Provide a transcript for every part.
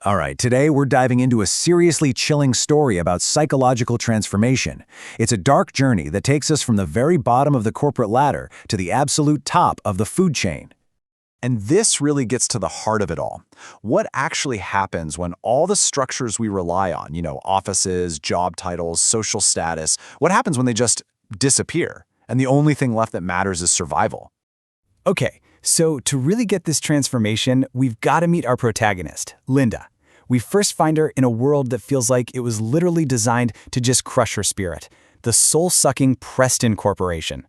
All right, today we're diving into a seriously chilling story about psychological transformation. It's a dark journey that takes us from the very bottom of the corporate ladder to the absolute top of the food chain. And this really gets to the heart of it all. What actually happens when all the structures we rely on, offices, job titles, social status, what happens when they just disappear and the only thing left that matters is survival? Okay, so to really get this transformation, we've got to meet our protagonist, Linda. We first find her in a world that feels like it was literally designed to just crush her spirit, the soul-sucking Preston Corporation.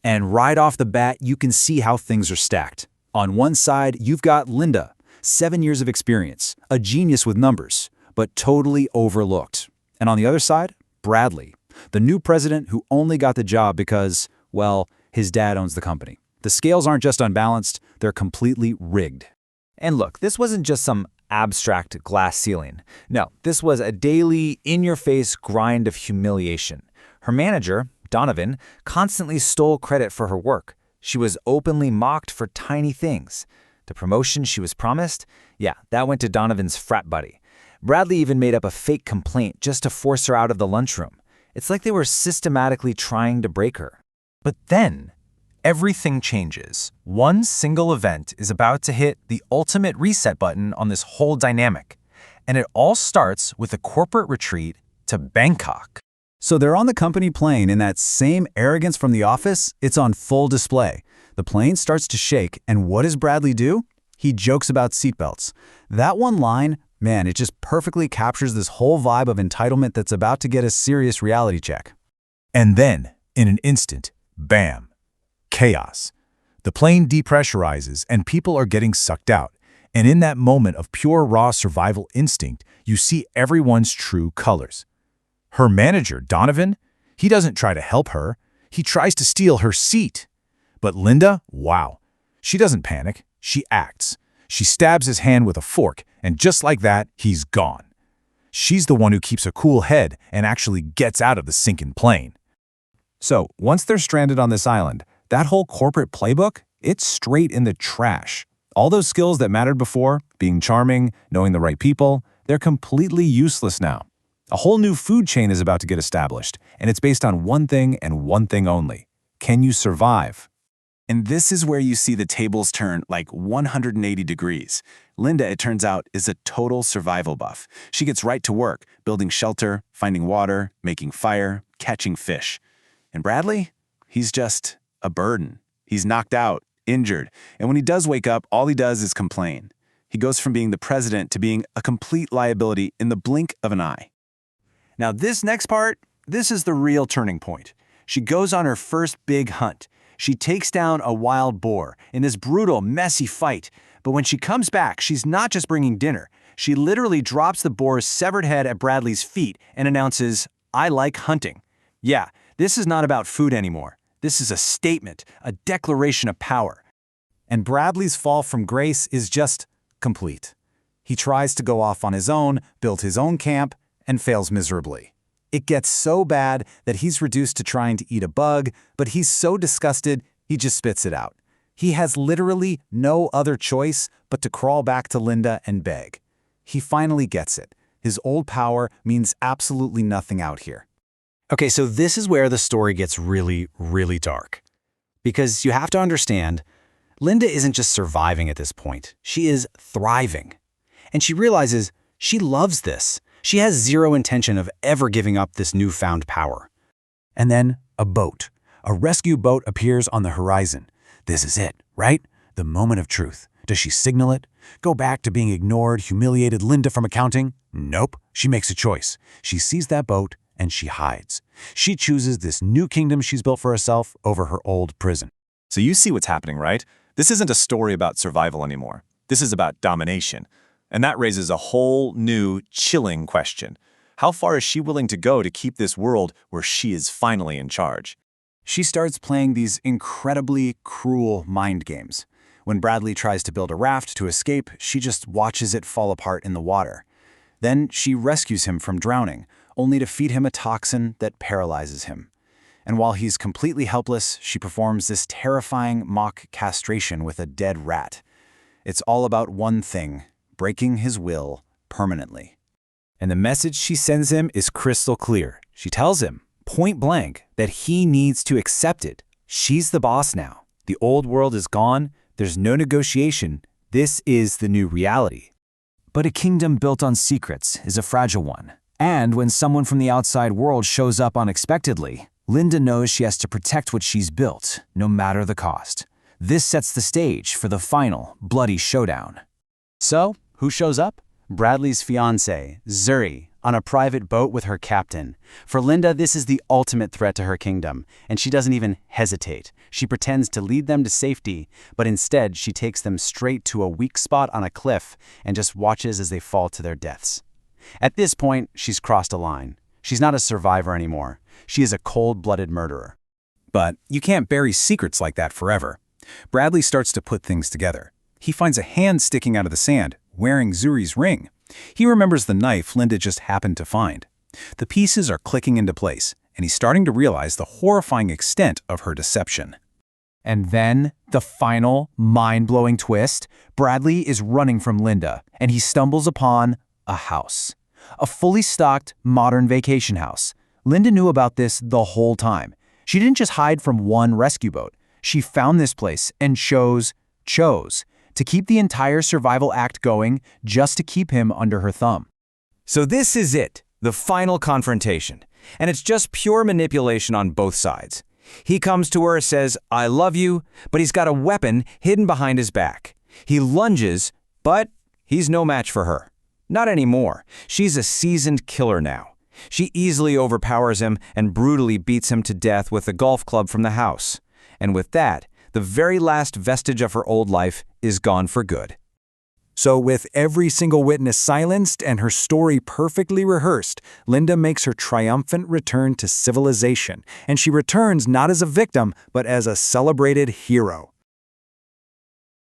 And right off the bat, you can see how things are stacked. On one side, you've got Linda, 7 years of experience, a genius with numbers, but totally overlooked. And on the other side, Bradley, the new president who only got the job because, well, his dad owns the company. The scales aren't just unbalanced, they're completely rigged. And look, this wasn't just some abstract glass ceiling. No, this was a daily, in-your-face grind of humiliation. Her manager, Donovan, constantly stole credit for her work. She was openly mocked for tiny things. The promotion she was promised? Yeah, that went to Donovan's frat buddy. Bradley even made up a fake complaint just to force her out of the lunchroom. It's like they were systematically trying to break her. But then, everything changes. One single event is about to hit the ultimate reset button on this whole dynamic. And it all starts with a corporate retreat to Bangkok. So they're on the company plane, and that same arrogance from the office, it's on full display. The plane starts to shake, and what does Bradley do? He jokes about seatbelts. That one line, man, it just perfectly captures this whole vibe of entitlement that's about to get a serious reality check. And then, in an instant, bam, chaos. The plane depressurizes and people are getting sucked out. And in that moment of pure raw survival instinct, you see everyone's true colors. Her manager, Donovan, he doesn't try to help her. He tries to steal her seat. But Linda, wow, she doesn't panic. She acts. She stabs his hand with a fork, and just like that, he's gone. She's the one who keeps a cool head and actually gets out of the sinking plane. So once they're stranded on this island, that whole corporate playbook, it's straight in the trash. All those skills that mattered before, being charming, knowing the right people, they're completely useless now. A whole new food chain is about to get established, and it's based on one thing and one thing only. Can you survive? And this is where you see the tables turn like 180 degrees. Linda, it turns out, is a total survival buff. She gets right to work, building shelter, finding water, making fire, catching fish. And Bradley? He's just a burden. He's knocked out, injured, and when he does wake up, all he does is complain. He goes from being the president to being a complete liability in the blink of an eye. Now this next part, this is the real turning point. She goes on her first big hunt. She takes down a wild boar in this brutal, messy fight. But when she comes back, she's not just bringing dinner. She literally drops the boar's severed head at Bradley's feet and announces, "I like hunting." Yeah, this is not about food anymore. This is a statement, a declaration of power. And Bradley's fall from grace is just complete. He tries to go off on his own, build his own camp, and fails miserably. It gets so bad that he's reduced to trying to eat a bug, but he's so disgusted, he just spits it out. He has literally no other choice but to crawl back to Linda and beg. He finally gets it. His old power means absolutely nothing out here. Okay, so this is where the story gets really, really dark. Because you have to understand, Linda isn't just surviving at this point. She is thriving. And she realizes she loves this. She has zero intention of ever giving up this newfound power. And then a boat. A rescue boat appears on the horizon. This is it, right? The moment of truth. Does she signal it? Go back to being ignored, humiliated Linda from accounting? Nope. She makes a choice. She sees that boat and she hides. She chooses this new kingdom she's built for herself over her old prison. So you see what's happening, right? This isn't a story about survival anymore. This is about domination. And that raises a whole new, chilling question. How far is she willing to go to keep this world where she is finally in charge? She starts playing these incredibly cruel mind games. When Bradley tries to build a raft to escape, she just watches it fall apart in the water. Then she rescues him from drowning, only to feed him a toxin that paralyzes him. And while he's completely helpless, she performs this terrifying mock castration with a dead rat. It's all about one thing: breaking his will permanently. And the message she sends him is crystal clear. She tells him, point blank, that he needs to accept it. She's the boss now. The old world is gone. There's no negotiation. This is the new reality. But a kingdom built on secrets is a fragile one. And when someone from the outside world shows up unexpectedly, Linda knows she has to protect what she's built, no matter the cost. This sets the stage for the final, bloody showdown. So, who shows up? Bradley's fiancée, Zuri, on a private boat with her captain. For Linda, this is the ultimate threat to her kingdom, and she doesn't even hesitate. She pretends to lead them to safety, but instead she takes them straight to a weak spot on a cliff and just watches as they fall to their deaths. At this point, she's crossed a line. She's not a survivor anymore. She is a cold-blooded murderer. But you can't bury secrets like that forever. Bradley starts to put things together. He finds a hand sticking out of the sand, wearing Zuri's ring. He remembers the knife Linda just happened to find. The pieces are clicking into place, and he's starting to realize the horrifying extent of her deception. And then, the final, mind-blowing twist, Bradley is running from Linda, and he stumbles upon a house. A fully stocked, modern vacation house. Linda knew about this the whole time. She didn't just hide from one rescue boat. She found this place and chose to keep the entire survival act going just to keep him under her thumb. So this is it, the final confrontation. And it's just pure manipulation on both sides. He comes to her, says, "I love you," but he's got a weapon hidden behind his back. He lunges, but he's no match for her. Not anymore. She's a seasoned killer now. She easily overpowers him and brutally beats him to death with a golf club from the house. And with that, the very last vestige of her old life is gone for good. So with every single witness silenced and her story perfectly rehearsed, Linda makes her triumphant return to civilization, and she returns not as a victim, but as a celebrated hero.